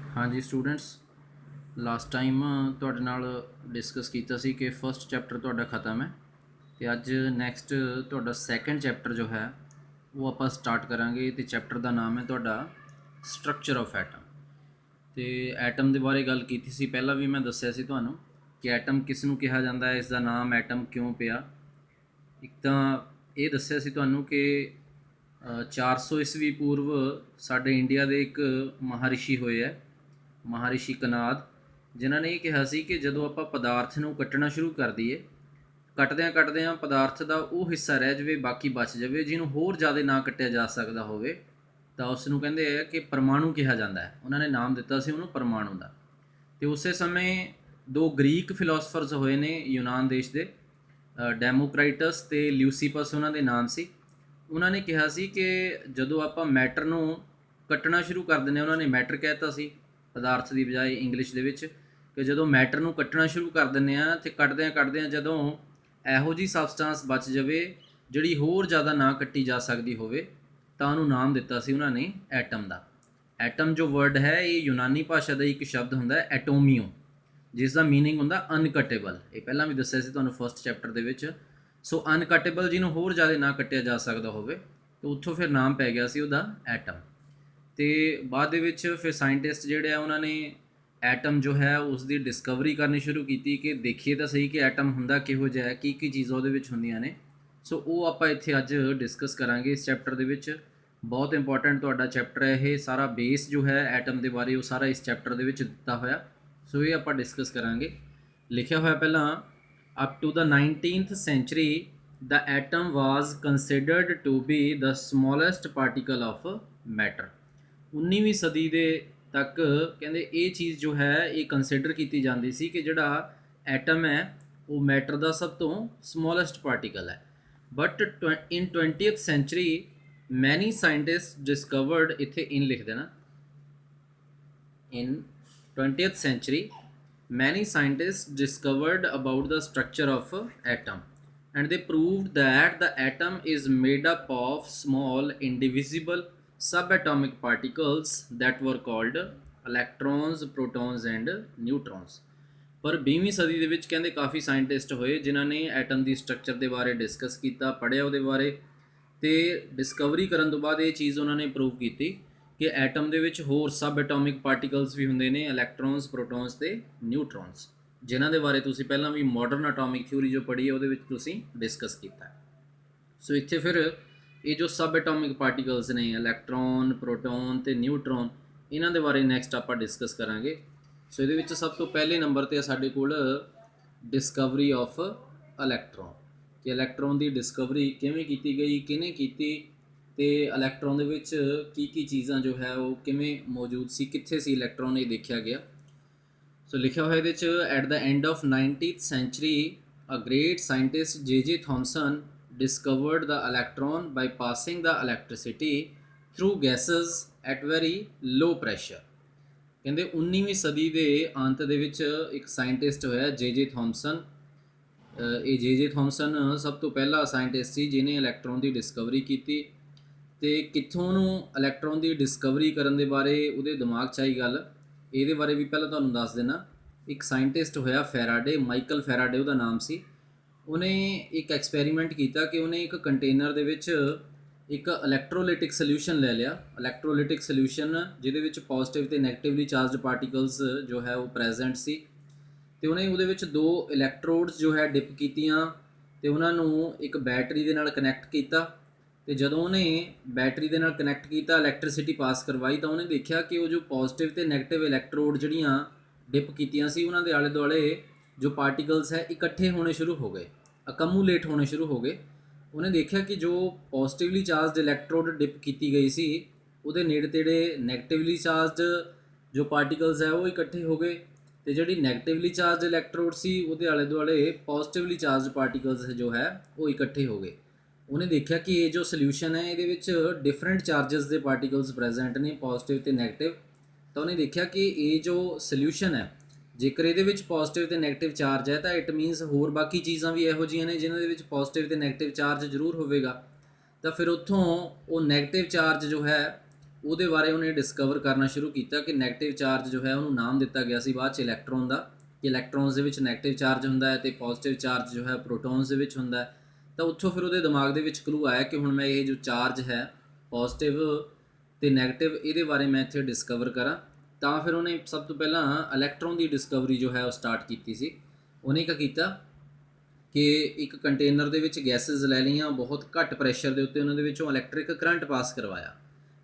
हाँ जी students, last time ਤੁਹਾਡੇ ਨਾਲ ਡਿਸਕਸ ਕੀਤਾ ਸੀ ਕਿ ਫਸਟ ਚੈਪਟਰ ਤੁਹਾਡਾ ਖਤਮ ਹੈ ਤੇ ਅੱਜ ਨੈਕਸਟ ਤੁਹਾਡਾ ਸੈਕੰਡ ਚੈਪਟਰ ਜੋ ਹੈ ਉਹ ਆਪਾਂ ਸਟਾਰਟ ਕਰਾਂਗੇ ਤੇ ਚੈਪਟਰ ਦਾ ਨਾਮ ਹੈ ਤੁਹਾਡਾ ਸਟਰਕਚਰ ਆਫ ਐਟਮ। ਤੇ ਐਟਮ ਦੇ ਬਾਰੇ ਗੱਲ ਕੀਤੀ ਸੀ, ਪਹਿਲਾਂ ਵੀ ਮੈਂ ਦੱਸਿਆ ਸੀ ਤੁਹਾਨੂੰ ਕਿ ਐਟਮ ਕਿਸ ਨੂੰ ਕਿਹਾ ਜਾਂਦਾ ਹੈ, ਇਸ ਦਾ ਨਾਮ ਐਟਮ ਕਿਉਂ ਪਿਆ। ਇੱਕ ਤਾਂ ਇਹ ਦੱਸਿਆ ਸੀ ਤੁਹਾਨੂੰ ਕਿ 400 ਈਸਵੀ ਪੂਰਵ ਸਾਡੇ ਇੰਡੀਆ ਦੇ ਇੱਕ ਮਹਾਰਿਸ਼ੀ ਹੋਏ ਹੈ, ਮਹਾਰਿਸ਼ੀ ਕਨਾਦ, ਜਿਨ੍ਹਾਂ ਨੇ ਇਹ ਕਿਹਾ ਸੀ ਕਿ ਜਦੋਂ ਆਪਾਂ ਪਦਾਰਥ ਨੂੰ ਕੱਟਣਾ ਸ਼ੁਰੂ ਕਰ ਦਈਏ, ਕੱਟਦਿਆਂ ਪਦਾਰਥ ਦਾ ਉਹ ਹਿੱਸਾ ਰਹਿ ਜਾਵੇ, ਬਾਕੀ ਬਚ ਜਾਵੇ, ਜਿਹਨੂੰ ਹੋਰ ਜ਼ਿਆਦਾ ਨਾ ਕੱਟਿਆ ਜਾ ਸਕਦਾ ਹੋਵੇ, ਤਾਂ ਉਸ ਨੂੰ ਕਹਿੰਦੇ ਆ ਕਿ ਪਰਮਾਣੂ ਕਿਹਾ ਜਾਂਦਾ ਹੈ। ਉਹਨਾਂ ਨੇ ਨਾਮ ਦਿੱਤਾ ਸੀ ਉਹਨੂੰ ਪਰਮਾਣੂ ਦਾ। ਤੇ ਉਸੇ ਸਮੇਂ ਦੋ ਗ੍ਰੀਕ ਫਿਲਾਸਫਰਸ ਹੋਏ ਨੇ ਯੂਨਾਨ ਦੇਸ਼ ਦੇ, ਡੈਮੋਕ੍ਰਾਈਟਸ ਤੇ ਲਿਊਸੀਪਸ ਉਹਨਾਂ ਦੇ ਨਾਮ ਸੀ। ਉਹਨਾਂ ਨੇ ਕਿਹਾ ਸੀ ਕਿ ਜਦੋਂ ਆਪਾਂ ਮੈਟਰ ਨੂੰ ਕੱਟਣਾ ਸ਼ੁਰੂ ਕਰ ਦਿੰਦੇ, ਉਹਨਾਂ ਨੇ ਮੈਟਰ ਕਹਿਤਾ ਸੀ ਪਦਾਰਥ ਦੀ ਬਜਾਏ ਇੰਗਲਿਸ਼ ਦੇ ਵਿੱਚ, ਕਿ ਜਦੋਂ ਮੈਟਰ ਨੂੰ ਕੱਟਣਾ ਸ਼ੁਰੂ ਕਰ ਦਿੰਦੇ ਆ ਤੇ ਕੱਟਦਿਆਂ ਜਦੋਂ ਇਹੋ ਜਿਹੀ ਸਬਸਟੈਂਸ ਬਚ ਜਾਵੇ ਜਿਹੜੀ ਹੋਰ ਜ਼ਿਆਦਾ ਨਾ ਕੱਟੀ ਜਾ ਸਕਦੀ ਹੋਵੇ, ਤਾਂ ਉਹਨੂੰ ਨਾਮ ਦਿੱਤਾ ਸੀ ਉਹਨਾਂ ਨੇ ਐਟਮ ਦਾ। ਐਟਮ ਜੋ ਵਰਡ ਹੈ ਇਹ ਯੂਨਾਨੀ ਭਾਸ਼ਾ ਦਾ ਇੱਕ ਸ਼ਬਦ ਹੁੰਦਾ ਹੈ ਐਟੋਮੀਓ, ਜਿਸ ਦਾ ਮੀਨਿੰਗ ਹੁੰਦਾ ਅਨਕਟੇਬਲ। ਇਹ ਪਹਿਲਾਂ ਵੀ ਦੱਸਿਆ ਸੀ ਤੁਹਾਨੂੰ ਫਸਟ ਚੈਪਟਰ ਦੇ ਵਿੱਚ। ਸੋ ਅਨਕਟੇਬਲ ਜਿਹਨੂੰ ਹੋਰ ਜ਼ਿਆਦਾ ਨਾ ਕੱਟਿਆ ਜਾ ਸਕਦਾ ਹੋਵੇ, ਤਾਂ ਉੱਥੋਂ ਫਿਰ ਨਾਮ ਪੈ ਗਿਆ ਸੀ ਉਹਦਾ ਐਟਮ। ਤੇ ਬਾਅਦ ਦੇ ਵਿੱਚ ਫਿਰ ਸਾਇੰਟਿਸਟ ਜਿਹੜੇ ਆ ਉਹਨਾਂ ਨੇ ਐਟਮ ਜੋ ਹੈ ਉਸ ਦੀ ਡਿਸਕਵਰੀ ਕਰਨੀ ਸ਼ੁਰੂ ਕੀਤੀ ਕਿ ਦੇਖੀਏ ਤਾਂ ਸਹੀ ਕਿ ਐਟਮ ਹੁੰਦਾ ਕਿਹੋ ਜਿਹਾ ਹੈ, ਕੀ ਚੀਜ਼ਾਂ ਉਹਦੇ ਵਿੱਚ ਹੁੰਦੀਆਂ ਨੇ। ਸੋ ਉਹ ਆਪਾਂ ਇੱਥੇ ਅੱਜ ਡਿਸਕਸ ਕਰਾਂਗੇ ਇਸ ਚੈਪਟਰ ਦੇ ਵਿੱਚ। ਬਹੁਤ ਇੰਪੋਰਟੈਂਟ ਤੁਹਾਡਾ ਚੈਪਟਰ ਹੈ ਇਹ, ਸਾਰਾ ਬੇਸ ਜੋ ਹੈ ਐਟਮ ਦੇ ਬਾਰੇ ਉਹ ਸਾਰਾ ਇਸ ਚੈਪਟਰ ਦੇ ਵਿੱਚ ਦਿੱਤਾ ਹੋਇਆ। ਸੋ ਇਹ ਆਪਾਂ ਡਿਸਕਸ ਕਰਾਂਗੇ। ਲਿਖਿਆ ਹੋਇਆ ਪਹਿਲਾਂ, up to the 19th century the atom was considered to be the smallest particle of matter। 19ਵੀਂ ਸਦੀ ਦੇ ਤੱਕ ਕਹਿੰਦੇ ਇਹ ਚੀਜ਼ ਜੋ ਹੈ ਇਹ ਕੰਸੀਡਰ ਕੀਤੀ ਜਾਂਦੀ ਸੀ ਕਿ ਜਿਹੜਾ ਐਟਮ ਹੈ ਉਹ ਮੈਟਰ ਦਾ ਸਭ ਤੋਂ ਸਮੋਲੈਸਟ ਪਾਰਟੀਕਲ ਹੈ। ਬਟ ਇਨ 20th century ਮੈਨੀ ਸਾਇੰਟਿਸਟ ਡਿਸਕਵਰਡ, ਇੱਥੇ ਇਨ ਲਿਖ ਦੇਣਾ, in 20th century many scientists discovered about the structure of atom, and they proved that the atom is made up of small indivisible subatomic particles that were called electrons, protons and neutrons। ਪਰ 20ਵੀਂ ਸਦੀ ਦੇ ਵਿੱਚ ਕਹਿੰਦੇ ਕਾਫੀ scientist ਹੋਏ ਜਿਨ੍ਹਾਂ ਨੇ atom ਦੀ structure ਦੇ ਬਾਰੇ ਡਿਸਕਸ ਕੀਤਾ, ਪੜ੍ਹਿਆ ਉਹਦੇ ਬਾਰੇ, ਤੇ ਡਿਸਕਵਰੀ ਕਰਨ ਤੋਂ ਬਾਅਦ ਇਹ ਚੀਜ਼ ਉਹਨਾਂ ਨੇ ਪ੍ਰੂਵ ਕੀਤੀ ਕਿ ਐਟਮ ਦੇ ਵਿੱਚ ਹੋਰ ਸਬ ਐਟੋਮਿਕ ਪਾਰਟੀਕਲਸ ਵੀ ਹੁੰਦੇ ਨੇ, ਇਲੈਕਟ੍ਰੋਨਸ, ਪ੍ਰੋਟੋਨਸ ਤੇ ਨਿਊਟਰੋਨਸ, ਜਿਨ੍ਹਾਂ ਦੇ ਬਾਰੇ ਤੁਸੀਂ ਪਹਿਲਾਂ ਵੀ ਮਾਡਰਨ ਐਟੋਮਿਕ ਥਿਊਰੀ ਜੋ ਪੜ੍ਹੀ ਹੈ ਉਹਦੇ ਵਿੱਚ ਤੁਸੀਂ ਡਿਸਕਸ ਕੀਤਾ। ਸੋ ਇੱਥੇ ਫਿਰ ਇਹ ਜੋ ਸਬ ਐਟੋਮਿਕ ਪਾਰਟੀਕਲਸ ਨੇ, ਇਲੈਕਟ੍ਰੋਨ, ਪ੍ਰੋਟੋਨ ਤੇ ਨਿਊਟਰੋਨ, ਇਹਨਾਂ ਦੇ ਬਾਰੇ ਨੈਕਸਟ ਆਪਾਂ ਡਿਸਕਸ ਕਰਾਂਗੇ। ਸੋ ਇਹਦੇ ਵਿੱਚ ਸਭ ਤੋਂ ਪਹਿਲੇ ਨੰਬਰ 'ਤੇ ਸਾਡੇ ਕੋਲ ਡਿਸਕਵਰੀ ਆਫ ਇਲੈਕਟ੍ਰੋਨ, ਕਿ ਇਲੈਕਟ੍ਰੋਨ ਦੀ ਡਿਸਕਵਰੀ ਕਿਵੇਂ ਕੀਤੀ ਗਈ, ਕਿਹਨੇ ਕੀਤੀ, ਤੇ ਇਲੈਕਟ੍ਰੋਨ ਦੇ ਵਿੱਚ ਕੀ ਚੀਜ਼ਾਂ ਜੋ ਹੈ ਉਹ ਕਿਵੇਂ ਮੌਜੂਦ ਸੀ, ਕਿੱਥੇ ਸੀ ਇਲੈਕਟ੍ਰੋਨ, ਇਹ ਦੇਖਿਆ ਗਿਆ। ਸੋ ਲਿਖਿਆ ਹੋਇਆ ਇਹਦੇ 'ਚ, at the end of 19th century a great scientist J.J. Thomson discovered the electron by passing the electricity through gases at very low pressure। ਕਹਿੰਦੇ 19ਵੀਂ ਸਦੀ ਦੇ ਅੰਤ ਦੇ ਵਿੱਚ ਇੱਕ ਸਾਇੰਟਿਸਟ ਹੋਇਆ J.J. ਥੌਮਸਨ। ਇਹ J.J. ਥੌਮਸਨ ਸਭ ਤੋਂ ਪਹਿਲਾ ਸਾਇੰਟਿਸਟ ਸੀ ਜਿਹਨੇ ਇਲੈਕਟ੍ਰੋਨ ਦੀ ਡਿਸਕਵਰੀ ਕੀਤੀ। ਤੇ ਕਿੱਥੋਂ ਉਹਨੂੰ ਇਲੈਕਟ੍ਰੋਨ ਦੀ ਡਿਸਕਵਰੀ ਕਰਨ ਦੇ ਬਾਰੇ ਉਹਦੇ ਦਿਮਾਗ 'ਚ ਆਈ ਗੱਲ, ਇਹਦੇ ਬਾਰੇ ਵੀ ਪਹਿਲਾਂ ਤੁਹਾਨੂੰ ਦੱਸ ਦੇਣਾ। ਇੱਕ ਸਾਇੰਟਿਸਟ ਹੋਇਆ ਫੈਰਾਡੇ, ਮਾਈਕਲ ਫੈਰਾਡੇ ਉਹਦਾ ਨਾਮ ਸੀ। ਉਹਨੇ ਇੱਕ ਐਕਸਪੈਰੀਮੈਂਟ ਕੀਤਾ ਕਿ ਉਹਨੇ ਇੱਕ ਕੰਟੇਨਰ ਦੇ ਵਿੱਚ ਇੱਕ ਇਲੈਕਟ੍ਰੋਲਾਈਟਿਕ ਸੋਲਿਊਸ਼ਨ ਲੈ ਲਿਆ। ਇਲੈਕਟ੍ਰੋਲਾਈਟਿਕ ਸੋਲਿਊਸ਼ਨ ਜਿਹਦੇ ਵਿੱਚ ਪੋਜ਼ਿਟਿਵ ਤੇ ਨੈਗੇਟਿਵਲੀ ਚਾਰਜਡ ਪਾਰਟੀਕਲਸ ਜੋ ਹੈ ਉਹ ਪ੍ਰੈਜ਼ੈਂਟ ਸੀ। ਤੇ ਉਹਨੇ ਉਹਦੇ ਵਿੱਚ ਦੋ ਇਲੈਕਟ੍ਰੋਡਸ ਜੋ ਹੈ ਡਿਪ ਕੀਤੀਆਂ ਤੇ ਉਹਨਾਂ ਨੂੰ ਇੱਕ ਬੈਟਰੀ ਦੇ ਨਾਲ ਕਨੈਕਟ ਕੀਤਾ। ਤੇ ਜਦੋਂ ਉਹਨੇ ਬੈਟਰੀ ਦੇ ਨਾਲ ਕਨੈਕਟ ਕੀਤਾ, ਇਲੈਕਟ੍ਰਿਸਿਟੀ ਪਾਸ ਕਰਵਾਈ, ਤਾਂ ਉਹਨੇ ਦੇਖਿਆ ਕਿ ਉਹ ਜੋ ਪੋਜ਼ਿਟਿਵ ਤੇ ਨੈਗੇਟਿਵ ਇਲੈਕਟ੍ਰੋਡ ਜਿਹੜੀਆਂ ਡਿਪ ਕੀਤੀਆਂ ਸੀ ਉਹਨਾਂ ਦੇ ਆਲੇ ਦੁਆਲੇ ਜੋ ਪਾਰਟੀਕਲਸ ਹੈ ਇਕੱਠੇ ਹੋਣੇ ਸ਼ੁਰੂ ਹੋ ਗਏ, ਅਕਮੂਲੇਟ ਹੋਣੇ ਸ਼ੁਰੂ ਹੋ ਗਏ। ਉਹਨੇ ਦੇਖਿਆ ਕਿ ਜੋ ਪੋਜ਼ਿਟਿਵਲੀ ਚਾਰਜਡ ਇਲੈਕਟ੍ਰੋਡ ਡਿਪ ਕੀਤੀ ਗਈ ਸੀ ਉਹਦੇ ਨੇੜੇ ਤੇੜੇ ਨੈਗੇਟਿਵਲੀ ਚਾਰਜਡ ਜੋ ਪਾਰਟੀਕਲਸ ਹੈ ਉਹ ਇਕੱਠੇ ਹੋ ਗਏ, ਤੇ ਜਿਹੜੀ ਨੈਗੇਟਿਵਲੀ ਚਾਰਜਡ ਇਲੈਕਟ੍ਰੋਡ ਸੀ ਉਹਦੇ ਆਲੇ ਦੁਆਲੇ ਪੋਜ਼ਿਟਿਵਲੀ ਚਾਰਜਡ ਪਾਰਟੀਕਲਸ ਜੋ ਹੈ ਉਹ ਇਕੱਠੇ ਹੋ ਗਏ। ਉਹਨੇ ਦੇਖਿਆ ਕਿ ਇਹ ਜੋ ਸੋਲਿਊਸ਼ਨ ਹੈ ਇਹਦੇ ਵਿੱਚ ਡਿਫਰੈਂਟ ਚਾਰਜਸ ਦੇ ਪਾਰਟੀਕਲਸ ਪ੍ਰੈਜ਼ੈਂਟ ਨੇ, ਪੋਜ਼ਿਟਿਵ ਤੇ ਨੈਗੇਟਿਵ। ਤਾਂ ਉਹਨੇ ਦੇਖਿਆ ਕਿ ਇਹ ਜੋ ਸੋਲਿਊਸ਼ਨ ਹੈ, ਜੇਕਰ ਇਹਦੇ ਵਿੱਚ ਪੋਜ਼ਿਟਿਵ ਤੇ ਨੈਗੇਟਿਵ ਚਾਰਜ ਹੈ ਤਾਂ ਇਟ ਮੀਨਸ ਹੋਰ ਬਾਕੀ ਚੀਜ਼ਾਂ ਵੀ ਇਹੋ ਜਿਹੀਆਂ ਨੇ ਜਿਨ੍ਹਾਂ ਦੇ ਵਿੱਚ ਪੋਜ਼ਿਟਿਵ ਤੇ ਨੈਗੇਟਿਵ ਚਾਰਜ ਜ਼ਰੂਰ ਹੋਵੇਗਾ। ਤਾਂ ਫਿਰ ਉੱਥੋਂ ਉਹ ਨੈਗੇਟਿਵ ਚਾਰਜ ਜੋ ਹੈ ਉਹਦੇ ਬਾਰੇ ਉਹਨੇ ਡਿਸਕਵਰ ਕਰਨਾ ਸ਼ੁਰੂ ਕੀਤਾ ਕਿ ਨੈਗੇਟਿਵ ਚਾਰਜ ਜੋ ਹੈ ਉਹਨੂੰ ਨਾਮ ਦਿੱਤਾ ਗਿਆ ਸੀ ਬਾਅਦ 'ਚ ਇਲੈਕਟ੍ਰੋਨ ਦਾ, ਕਿ ਇਲੈਕਟ੍ਰੋਨਸ ਦੇ ਵਿੱਚ ਨੈਗੇਟਿਵ ਚਾਰਜ ਹੁੰਦਾ ਹੈ ਅਤੇ ਪੋਜ਼ੀਟਿਵ ਚਾਰਜ ਜੋ ਹੈ ਪ੍ਰੋਟੋਨਸ ਦੇ ਵਿੱਚ ਹੁੰਦਾ ਹੈ। ਤਾਂ ਉੱਥੋਂ ਫਿਰ ਉਹਦੇ ਦਿਮਾਗ ਦੇ ਵਿੱਚ ਕਲੂ ਆਇਆ ਕਿ ਹੁਣ ਮੈਂ ਇਹ ਜੋ ਚਾਰਜ ਹੈ ਪੋਜ਼ੀਟਿਵ ਅਤੇ ਨੈਗੇਟਿਵ, ਇਹਦੇ ਬਾਰੇ ਮੈਂ ਇੱਥੇ ਡਿਸਕਵਰ ਕਰਾਂ। ਤਾਂ ਫਿਰ ਉਹਨੇ ਸਭ ਤੋਂ ਪਹਿਲਾਂ ਇਲੈਕਟ੍ਰੋਨ ਦੀ ਡਿਸਕਵਰੀ ਜੋ ਹੈ ਉਹ ਸਟਾਰਟ ਕੀਤੀ ਸੀ। ਉਹਨੇ ਕੀ ਕੀਤਾ ਕਿ ਇੱਕ ਕੰਟੇਨਰ ਦੇ ਵਿੱਚ ਗੈਸਿਸ ਲੈ ਲਈਆਂ, ਬਹੁਤ ਘੱਟ ਪ੍ਰੈਸ਼ਰ ਦੇ ਉੱਤੇ ਉਹਨਾਂ ਦੇ ਵਿੱਚੋਂ ਇਲੈਕਟ੍ਰਿਕ ਕਰੰਟ ਪਾਸ ਕਰਵਾਇਆ।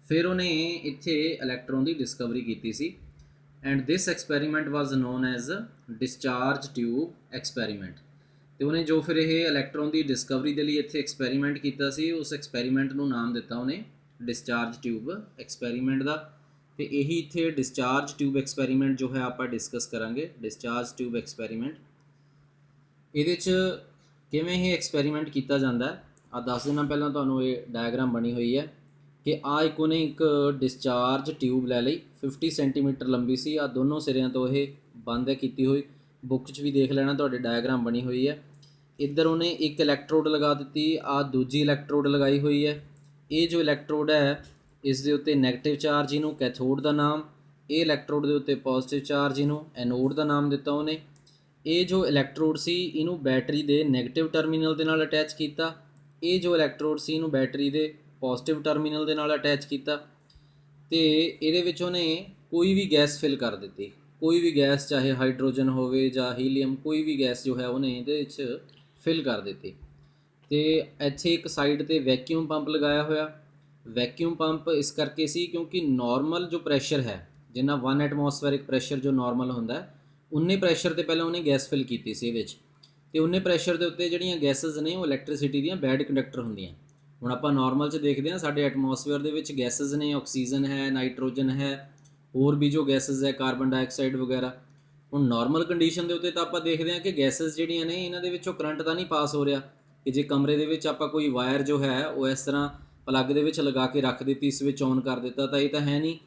ਫਿਰ ਉਹਨੇ ਇੱਥੇ ਇਲੈਕਟ੍ਰੋਨ ਦੀ ਡਿਸਕਵਰੀ ਕੀਤੀ ਸੀ। And this experiment was known as discharge tube experiment. ਅਤੇ ਉਹਨੇ ਜੋ ਫਿਰ ਇਹ ਇਲੈਕਟ੍ਰੋਨ ਦੀ ਡਿਸਕਵਰੀ ਦੇ ਲਈ ਇੱਥੇ ਐਕਸਪੈਰੀਮੈਂਟ ਕੀਤਾ ਸੀ, ਉਸ ਐਕਸਪੈਰੀਮੈਂਟ ਨੂੰ ਨਾਮ ਦਿੱਤਾ ਉਹਨੇ ਡਿਸਚਾਰਜ ਟਿਊਬ ਐਕਸਪੈਰੀਮੈਂਟ ਦਾ। ਅਤੇ ਇਹੀ ਇੱਥੇ ਡਿਸਚਾਰਜ ਟਿਊਬ ਐਕਸਪੈਰੀਮੈਂਟ ਜੋ ਹੈ ਆਪਾਂ ਡਿਸਕਸ ਕਰਾਂਗੇ। ਡਿਸਚਾਰਜ ਟਿਊਬ ਐਕਸਪੈਰੀਮੈਂਟ, ਇਹਦੇ 'ਚ ਕਿਵੇਂ ਇਹ ਐਕਸਪੈਰੀਮੈਂਟ ਕੀਤਾ ਜਾਂਦਾ ਹੈ ਆ ਦੱਸ ਦਿਨਾਂ ਪਹਿਲਾਂ ਤੁਹਾਨੂੰ ਇਹ ਡਾਇਗਰਾਮ ਬਣੀ ਹੋਈ ਹੈ ਕਿ ਇੱਕ ਉਹਨੇ ਇੱਕ ਡਿਸਚਾਰਜ ਟਿਊਬ ਲੈ ਲਈ, 50 ਸੈਂਟੀਮੀਟਰ ਲੰਬੀ ਸੀ। ਆ ਦੋਨੋਂ ਸਿਰਿਆਂ ਤੋਂ ਇਹ ਬੰਦ ਹੈ ਕੀਤੀ ਹੋਈ, ਬੁੱਕ 'ਚ ਵੀ ਦੇਖ ਲੈਣਾ ਤੁਹਾਡੇ ਡਾਇਗਰਾਮ ਬਣੀ ਹੋਈ ਹੈ। ਇੱਧਰ ਉਹਨੇ ਇੱਕ ਇਲੈਕਟ੍ਰੋਡ ਲਗਾ ਦਿੱਤੀ, ਦੂਜੀ ਇਲੈਕਟ੍ਰੋਡ ਲਗਾਈ ਹੋਈ ਹੈ। ਇਹ ਜੋ ਇਲੈਕਟ੍ਰੋਡ ਹੈ ਇਸ ਦੇ ਉੱਤੇ ਨੈਗੇਟਿਵ ਚਾਰਜ, ਇਹਨੂੰ ਕੈਥੋਡ ਦਾ ਨਾਮ। ਇਹ ਇਲੈਕਟ੍ਰੋਡ ਦੇ ਉੱਤੇ ਪੋਜ਼ੀਟਿਵ ਚਾਰਜ, ਇਹਨੂੰ ਐਨੋਡ ਦਾ ਨਾਮ ਦਿੱਤਾ ਉਹਨੇ। ਇਹ ਜੋ ਇਲੈਕਟ੍ਰੋਡ ਸੀ ਇਹਨੂੰ ਬੈਟਰੀ ਦੇ ਨੈਗੇਟਿਵ ਟਰਮੀਨਲ ਦੇ ਨਾਲ ਅਟੈਚ ਕੀਤਾ। ਇਹ ਜੋ ਇਲੈਕਟ੍ਰੋਡ ਸੀ ਇਹਨੂੰ ਬੈਟਰੀ ਦੇ ਪੋਜ਼ਿਟਿਵ ਟਰਮੀਨਲ ਦੇ ਨਾਲ ਅਟੈਚ ਕੀਤਾ। ਅਤੇ ਇਹਦੇ ਵਿੱਚ ਉਹਨੇ ਕੋਈ ਵੀ ਗੈਸ ਫਿਲ ਕਰ ਦਿੱਤੀ, ਕੋਈ ਵੀ ਗੈਸ, ਚਾਹੇ ਹਾਈਡਰੋਜਨ ਹੋਵੇ ਜਾਂ ਹੀਲੀਅਮ, ਕੋਈ ਵੀ ਗੈਸ ਜੋ ਹੈ ਉਹਨੇ ਇਹਦੇ ਵਿੱਚ ਫਿਲ ਕਰ ਦਿੱਤੀ। ਅਤੇ ਇੱਥੇ ਇੱਕ ਸਾਈਡ 'ਤੇ ਵੈਕਿਊਮ ਪੰਪ ਲਗਾਇਆ ਹੋਇਆ। ਵੈਕਿਊਮ ਪੰਪ ਇਸ ਕਰਕੇ ਸੀ ਕਿਉਂਕਿ ਨੋਰਮਲ ਜੋ ਪ੍ਰੈਸ਼ਰ ਹੈ, ਜਿੰਨਾ 1 ਐਟਮੋਸਫੈਰਿਕ ਪ੍ਰੈਸ਼ਰ ਜੋ ਨੋਰਮਲ ਹੁੰਦਾ, ਉਨੇ ਪ੍ਰੈਸ਼ਰ 'ਤੇ ਪਹਿਲਾਂ ਉਹਨੇ ਗੈਸ ਫਿਲ ਕੀਤੀ ਸੀ ਇਹਦੇ 'ਚ। ਅਤੇ ਉਨੇ ਪ੍ਰੈਸ਼ਰ ਦੇ ਉੱਤੇ ਜਿਹੜੀਆਂ ਗੈਸਿਸ ਨੇ ਉਹ ਇਲੈਕਟ੍ਰੀਸਿਟੀ ਦੀਆਂ ਬੈਡ ਕੰਡਕਟਰ ਹੁੰਦੀਆਂ। ਹੁਣ ਆਪਾਂ ਨੋਰਮਲ 'ਚ ਦੇਖਦੇ ਹਾਂ ਸਾਡੇ ਐਟਮੋਸਫੇਅਰ ਦੇ ਵਿੱਚ ਗੈਸਿਸ ਨੇ, ਆਕਸੀਜਨ ਹੈ, ਨਾਈਟ੍ਰੋਜਨ ਹੈ, ਹੋਰ ਵੀ ਜੋ ਗੈਸਿਸ ਹੈ, ਕਾਰਬਨ ਡਾਈਆਕਸਾਈਡ ਵਗੈਰਾ। ਹੁਣ ਨੋਰਮਲ ਕੰਡੀਸ਼ਨ ਦੇ ਉੱਤੇ ਤਾਂ ਆਪਾਂ ਦੇਖਦੇ ਹਾਂ ਕਿ ਗੈਸਿਸ ਜਿਹੜੀਆਂ ਨੇ ਇਹਨਾਂ ਦੇ ਵਿੱਚੋਂ ਕਰੰਟ ਤਾਂ ਨਹੀਂ ਪਾਸ ਹੋ ਰਿਹਾ। ਕਿ ਜੇ ਕਮਰੇ ਦੇ ਵਿੱਚ ਆਪਾਂ ਕੋਈ ਵਾਇਰ ਜੋ ਹੈ ਉਹ ਇਸ ਤਰ੍ਹਾਂ ਪਲੱਗ ਦੇ ਵਿੱਚ ਲਗਾ ਕੇ ਰੱਖ ਦਿੱਤੀ, ਸਵਿਚ ਔਨ ਕਰ ਦਿੱਤਾ, ਤਾਂ ਇਹ ਤਾਂ ਹੈ ਨਹੀਂ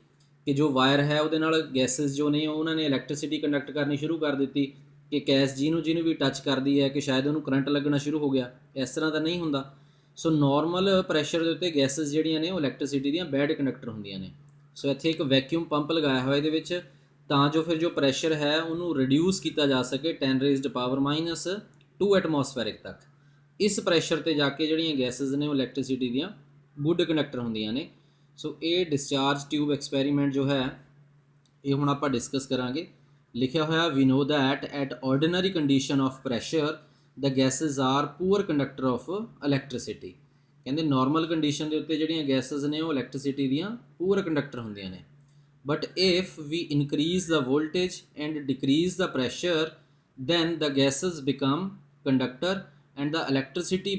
ਕਿ ਜੋ ਵਾਇਰ ਹੈ ਉਹਦੇ ਨਾਲ ਗੈਸਿਸ ਜੋ ਨੇ ਉਹਨਾਂ ਨੇ ਇਲੈਕਟ੍ਰੀਸਿਟੀ ਕੰਡਕਟ ਕਰਨੀ ਸ਼ੁਰੂ ਕਰ ਦਿੱਤੀ ਕਿ ਗੈਸ ਜਿਹਨੂੰ ਵੀ ਟੱਚ ਕਰਦੀ ਹੈ ਕਿ ਸ਼ਾਇਦ ਉਹਨੂੰ ਕਰੰਟ ਲੱਗਣਾ ਸ਼ੁਰੂ ਹੋ ਗਿਆ। ਇਸ ਤਰ੍ਹਾਂ ਤਾਂ ਨਹੀਂ ਹੁੰਦਾ। ਸੋ ਨੋਰਮਲ ਪ੍ਰੈਸ਼ਰ ਦੇ ਉੱਤੇ ਗੈਸਿਸ ਜਿਹੜੀਆਂ ਨੇ ਉਹ ਇਲੈਕਟ੍ਰੀਸਿਟੀ ਦੀਆਂ ਬੈਡ ਕੰਡਕਟਰ ਹੁੰਦੀਆਂ ਨੇ। ਸੋ ਇੱਥੇ ਇੱਕ ਵੈਕਿਊਮ ਪੰਪ ਲਗਾਇਆ ਹੋਇਆ ਇਹਦੇ ਵਿੱਚ, ਤਾਂ ਜੋ ਫਿਰ ਜੋ ਪ੍ਰੈਸ਼ਰ ਹੈ ਉਹਨੂੰ ਰਿਡਿਊਸ ਕੀਤਾ ਜਾ ਸਕੇ 10⁻⁻² ਐਟਮੋਸਫੈਰਿਕ ਤੱਕ। ਇਸ ਪ੍ਰੈਸ਼ਰ 'ਤੇ ਜਾ ਕੇ ਜਿਹੜੀਆਂ ਗੈਸਿਸ ਨੇ ਉਹ ਇਲੈਕਟ੍ਰੀਸਿਟੀ ਦੀਆਂ ਗੁੱਡ ਕੰਡਕਟਰ ਹੁੰਦੀਆਂ ਨੇ। ਸੋ ਇਹ ਡਿਸਚਾਰਜ ਟਿਊਬ ਐਕਸਪੈਰੀਮੈਂਟ ਜੋ ਹੈ ਇਹ ਹੁਣ ਆਪਾਂ ਡਿਸਕਸ ਕਰਾਂਗੇ। ਲਿਖਿਆ ਹੋਇਆ we know that at ordinary condition of pressure the gases are poor conductor of electricity. ਕਹਿੰਦੇ ਨੋਰਮਲ ਕੰਡੀਸ਼ਨ ਦੇ ਉੱਤੇ ਜਿਹੜੀਆਂ ਗੈਸਿਸ ਨੇ ਉਹ ਇਲੈਕਟ੍ਰੀਸਿਟੀ ਦੀਆਂ ਪੂਅਰ ਕੰਡਕਟਰ ਹੁੰਦੀਆਂ ਨੇ। But if we increase the voltage and decrease the pressure then the gases become conductor and the electricity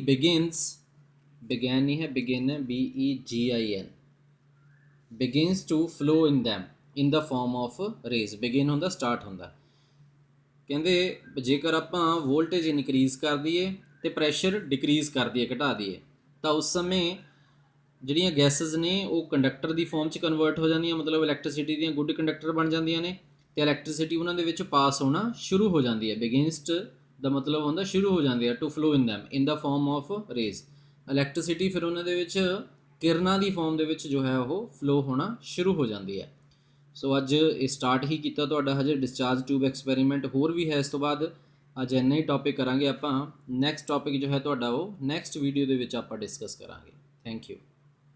begins to flow in them in the form of rays। begin ਹੁੰਦਾ start ਹੁੰਦਾ। ਕਹਿੰਦੇ ਜੇਕਰ ਆਪਾਂ voltage increase ਕਰ ਦਈਏ ਤੇ pressure decrease ਕਰ ਦਈਏ, ਘਟਾ ਦਈਏ, ਤਾਂ ਉਸ ਸਮੇਂ ਜਿਹੜੀਆਂ ਗੈਸਿਸ ਨੇ ਉਹ ਕੰਡਕਟਰ ਦੀ ਫਾਰਮ 'ਚ ਕਨਵਰਟ ਹੋ ਜਾਂਦੀਆਂ, ਮਤਲਬ ਇਲੈਕਟ੍ਰੀਸਿਟੀ ਦੀਆਂ ਗੁੱਡ ਕੰਡਕਟਰ ਬਣ ਜਾਂਦੀਆਂ ਨੇ ਅਤੇ ਇਲੈਕਟ੍ਰੀਸਿਟੀ ਉਹਨਾਂ ਦੇ ਵਿੱਚ ਪਾਸ ਹੋਣਾ ਸ਼ੁਰੂ ਹੋ ਜਾਂਦੀ ਹੈ। ਬਿਗਿਨਸਟ ਦਾ ਮਤਲਬ ਹੁੰਦਾ ਸ਼ੁਰੂ ਹੋ ਜਾਂਦੀ ਹੈ, to flow in them in the form of rays. Electricity ਫਿਰ ਉਹਨਾਂ ਦੇ ਵਿੱਚ ਕਿਰਨਾਂ ਦੀ ਫਾਰਮ ਦੇ ਵਿੱਚ ਜੋ ਹੈ ਉਹ ਫਲੋ ਹੋਣਾ ਸ਼ੁਰੂ ਹੋ ਜਾਂਦੀ ਹੈ। ਸੋ ਅੱਜ ਇਹ ਸਟਾਰਟ ਹੀ ਕੀਤਾ ਤੁਹਾਡਾ ਹਜੇ ਡਿਸਚਾਰਜ ਟਿਊਬ ਐਕਸਪੈਰੀਮੈਂਟ, ਹੋਰ ਵੀ ਹੈ ਇਸ ਤੋਂ ਬਾਅਦ। ਅੱਜ ਇੰਨਾ ਹੀ ਟੌਪਿਕ ਕਰਾਂਗੇ ਆਪਾਂ। ਨੈਕਸਟ ਟੌਪਿਕ ਜੋ ਹੈ ਤੁਹਾਡਾ ਉਹ ਨੈਕਸਟ ਵੀਡੀਓ ਦੇ ਵਿੱਚ ਆਪਾਂ ਡਿਸਕਸ ਕਰਾਂਗੇ। Thank you.